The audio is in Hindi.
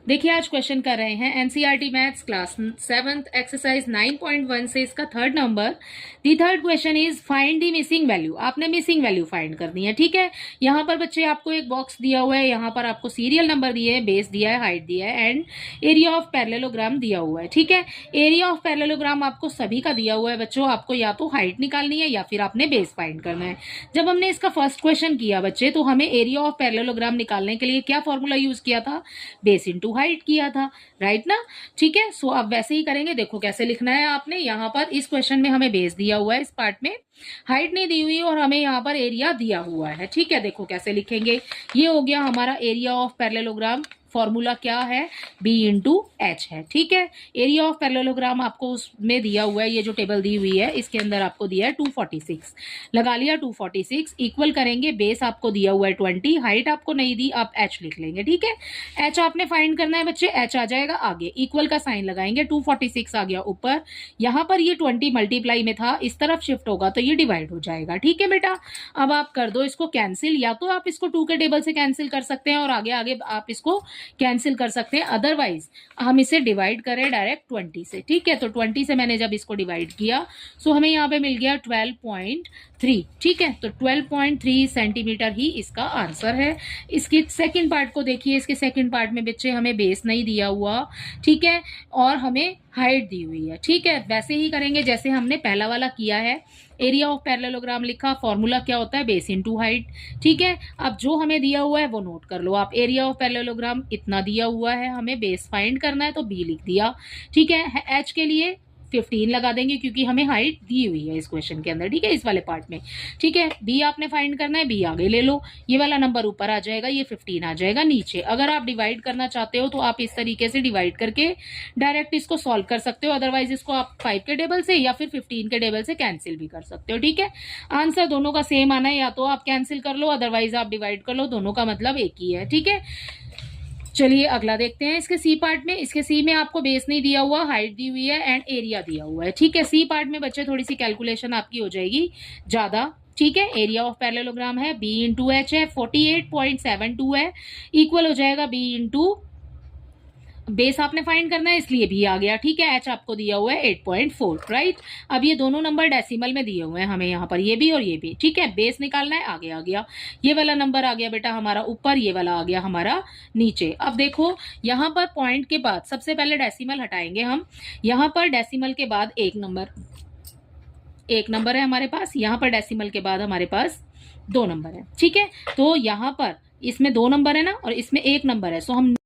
देखिए आज क्वेश्चन कर रहे हैं NCERT maths class 7th exercise 9.1 से इसका third number. The third question is find the missing value. आपने मिसिंग वैल्यू फाइंड करनी है, ठीक है। यहाँ पर बच्चे आपको एक बॉक्स दिया हुआ है, यहाँ पर आपको सीरियल नंबर दिए है, बेस दिया है, हाइट दिया है एंड एरिया ऑफ पैरेललोग्राम दिया हुआ है, ठीक है। एरिया ऑफ पैरेललोग्राम आपको सभी का दिया हुआ है बच्चों। आपको या तो हाइट निकालनी है या फिर आपने बेस फाइंड करना है। जब हमने इसका फर्स्ट क्वेश्चन किया बच्चे, तो हमें एरिया ऑफ पैरेललोग्राम निकालने के लिए क्या फॉर्मूला यूज किया था? बेस इंटू हाइट किया था, राइट ना। ठीक है, सो अब वैसे ही करेंगे। देखो कैसे लिखना है आपने। यहाँ पर इस क्वेश्चन में हमें बेस दिया हुआ है, इस पार्ट में हाइट नहीं दी हुई और हमें यहाँ पर एरिया दिया हुआ है, ठीक है। देखो कैसे लिखेंगे। ये हो गया हमारा एरिया ऑफ पैरेललोग्राम। फॉर्मूला क्या है? बी इंटू एच है, ठीक है। एरिया ऑफ पैरेललोग्राम आपको उसमें दिया हुआ है, ये जो टेबल दी हुई है इसके अंदर आपको दिया है 246। लगा लिया 246। इक्वल करेंगे, बेस आपको दिया हुआ है 20, हाइट आपको नहीं दी, आप एच लिख लेंगे, ठीक है। एच आपने फाइंड करना है बच्चे, एच आ जाएगा आगे, इक्वल का साइन लगाएंगे, 246 आ गया ऊपर। यहाँ पर ये 20 मल्टीप्लाई में था, इस तरफ शिफ्ट होगा तो ये डिवाइड हो जाएगा, ठीक है बेटा। अब आप कर दो इसको कैंसिल, या तो आप इसको 2 के टेबल से कैंसिल कर सकते हैं और आगे आगे आप इसको कैंसिल कर सकते हैं, अदरवाइज हम इसे डिवाइड करें डायरेक्ट 20 से, ठीक है। तो 20 से मैंने जब इसको डिवाइड किया सो हमें यहाँ पे मिल गया 12.3, ठीक है। तो 12.3 सेंटीमीटर ही इसका आंसर है। इसके सेकंड पार्ट को देखिए। इसके सेकंड पार्ट में बच्चे हमें बेस नहीं दिया हुआ, ठीक है, और हमें हाइट दी हुई है, ठीक है। वैसे ही करेंगे जैसे हमने पहला वाला किया है। एरिया ऑफ पैरेललोग्राम लिखा, फॉर्मूला क्या होता है? बेस इनटू हाइट, ठीक है। अब जो हमें दिया हुआ है वो नोट कर लो आप। एरिया ऑफ पैरेललोग्राम इतना दिया हुआ है, हमें बेस फाइंड करना है तो बी लिख दिया, ठीक है। एच के लिए 15 लगा देंगे क्योंकि हमें हाइट दी हुई है इस क्वेश्चन के अंदर, ठीक है, इस वाले पार्ट में, ठीक है। बी आपने फाइंड करना है, बी आगे ले लो। ये वाला नंबर ऊपर आ जाएगा, ये 15 आ जाएगा नीचे। अगर आप डिवाइड करना चाहते हो तो आप इस तरीके से डिवाइड करके डायरेक्ट इसको सॉल्व कर सकते हो, अदरवाइज इसको आप 5 के टेबल से या फिर 15 के टेबल से कैंसिल भी कर सकते हो, ठीक है। आंसर दोनों का सेम आना है, या तो आप कैंसिल कर लो अदरवाइज आप डिवाइड कर लो, दोनों का मतलब एक ही है, ठीक है। चलिए अगला देखते हैं इसके सी पार्ट में। इसके सी में आपको बेस नहीं दिया हुआ, हाइट दी हुई है एंड एरिया दिया हुआ है, ठीक है। सी पार्ट में बच्चे थोड़ी सी कैलकुलेशन आपकी हो जाएगी ज्यादा, ठीक है। एरिया ऑफ पैरेललोग्राम है, बी इंटू एच है, 48.72 है, इक्वल हो जाएगा बी इंटू बेस आपने फाइंड करना है इसलिए भी आ गया, ठीक है। एच आपको दिया हुआ है 8.4, राइट। अब ये दोनों नंबर डेसिमल में दिए हुए हैं हमें यहाँ पर, ये भी और ये भी, ठीक है। बेस निकालना है, आगे आ गया ये वाला नंबर आ गया बेटा हमारा ऊपर, ये वाला आ गया हमारा नीचे। अब देखो यहाँ पर पॉइंट के बाद सबसे पहले डेसिमल हटाएंगे हम। यहाँ पर डेसिमल के बाद एक नंबर है हमारे पास, यहाँ पर डेसिमल के बाद हमारे पास 2 नंबर है, ठीक है। तो यहाँ पर इसमें 2 नंबर है ना और इसमें 1 नंबर है, सो हम